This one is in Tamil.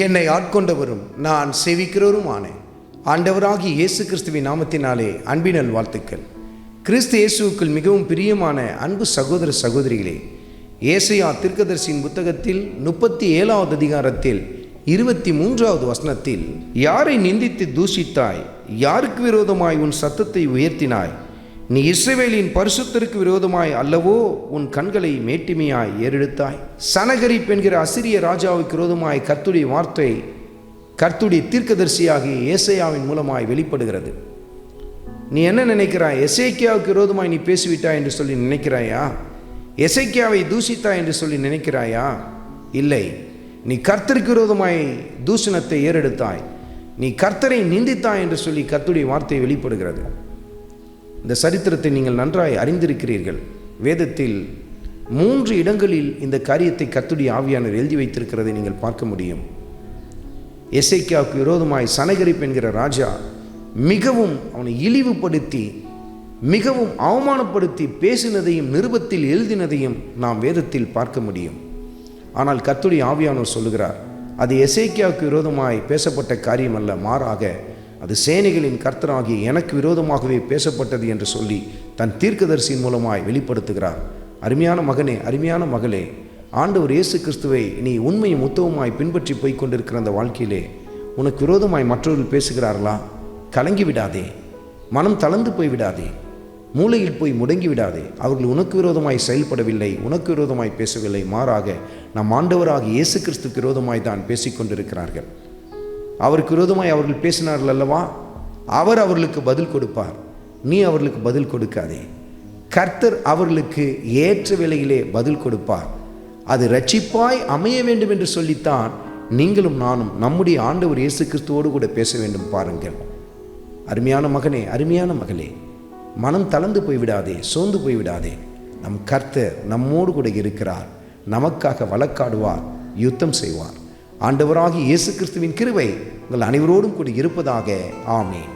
என்னை ஆட்கொண்டவரும் நான் சேவிக்கிறவருமான ஆண்டவராகிய இயேசு கிறிஸ்துவின் நாமத்தினாலே அன்பினல் வாழ்த்துக்கள். கிறிஸ்து இயேசுவுக்குள் மிகவும் பிரியமான அன்பு சகோதர சகோதரிகளே, ஏசாயா தீர்க்கதரிசியின் புத்தகத்தில் 37வது அதிகாரத்தில் 23வது வசனத்தில், யாரை நிந்தித்து தூஷித்தாய்? யாருக்கு விரோதமாய் உன் சத்தத்தை உயர்த்தினாய்? நீ இஸ்ரவேலின் பரிசுத்தருக்கு விரோதமாய் அல்லவோ உன் கண்களை மேட்டிமையாய் ஏறெடுத்தாய்? சனகரிப் என்கிற அசிரிய ராஜாவுக்கு விரோதமாய் கர்த்தருடைய வார்த்தை கர்த்தருடைய தீர்க்கதரிசியாகிய ஏசாயாவின் மூலமாய் வெளிப்படுகிறது. நீ என்ன நினைக்கிறாய்? எசேக்கியாவுக்கு விரோதமாய் நீ பேசிவிட்டாய் என்று சொல்லி நினைக்கிறாயா? எசேக்கியாவை தூஷித்தாய் என்று சொல்லி நினைக்கிறாயா? இல்லை, நீ கர்த்தருக்கு விரோதமாய் தூஷணத்தை ஏறெடுத்தாய். நீ கர்த்தரை நிந்தித்தாய் என்று சொல்லி கர்த்தருடைய வார்த்தை வெளிப்படுகிறது. இந்த சரித்திரத்தை நீங்கள் நன்றாய் அறிந்திருக்கிறீர்கள். வேதத்தில் 3 இடங்களில் இந்த காரியத்தை கர்த்தருடைய ஆவியானவர் எழுதி வைத்திருக்கிறதை நீங்கள் பார்க்க முடியும். எசேக்கியாவுக்கு விரோதமாய் சனகரிப் என்கிற ராஜா மிகவும் அவனை இழிவுபடுத்தி மிகவும் அவமானப்படுத்தி பேசினதையும் நிருபத்தில் எழுதினதையும் நாம் வேதத்தில் பார்க்க முடியும். ஆனால் கர்த்தருடைய ஆவியானவர் சொல்லுகிறார், அது எசேக்கியாவுக்கு விரோதமாய் பேசப்பட்ட காரியம் அல்ல, மாறாக அது சேனைகளின் கர்த்தராகிய எனக்கு விரோதமாகவே பேசப்பட்டது என்று சொல்லி தன் தீர்க்கதரிசியின் மூலமாய் வெளிப்படுத்துகிறார். அருமையான மகனே, அருமையான மகளே, ஆண்டவர் இயேசு கிறிஸ்துவை நீ உண்மையும் உத்தவமாய் பின்பற்றி போய் கொண்டிருக்கிற அந்த வாழ்க்கையிலே உனக்கு விரோதமாய் மற்றவர்கள் பேசுகிறார்களா? கலங்கி விடாதே, மனம் தளர்ந்து போய் விடாதே, மூளையில் போய் முடங்கி விடாதே. அவர்கள் உனக்கு விரோதமாய் செயல்படவில்லை, உனக்கு விரோதமாய் பேசவில்லை, மாறாக நம் ஆண்டவராகிய இயேசு கிறிஸ்துக்கு விரோதமாய் தான் பேசிக்கொண்டிருக்கிறார்கள். அவருக்கு விரோதமாய் அவர்கள் பேசினார்கள் அல்லவா? அவர் அவர்களுக்கு பதில் கொடுப்பார். நீ அவர்களுக்கு பதில் கொடுக்காதே. கர்த்தர் அவர்களுக்கு ஏற்ற வேளையிலே பதில் கொடுப்பார். அது இரட்சிப்பாய் அமைய வேண்டும் என்று சொல்லித்தான் நீங்களும் நானும் நம்முடைய ஆண்டவர் இயேசு கிறிஸ்துவோடு கூட பேச வேண்டும். பாருங்கள் அருமையான மகனே, அருமையான மகளே, மனம் தளர்ந்து போய்விடாதே, சோர்ந்து போய்விடாதே. நம் கர்த்தர் நம்மோடு கூட இருக்கிறார். நமக்காக வழக்காடுவார், யுத்தம் செய்வார். ஆண்டவராகிய இயேசு கிறிஸ்துவின் கிருபை உங்கள் அனைவரோடும் கூட இருப்பதாக. ஆமென்.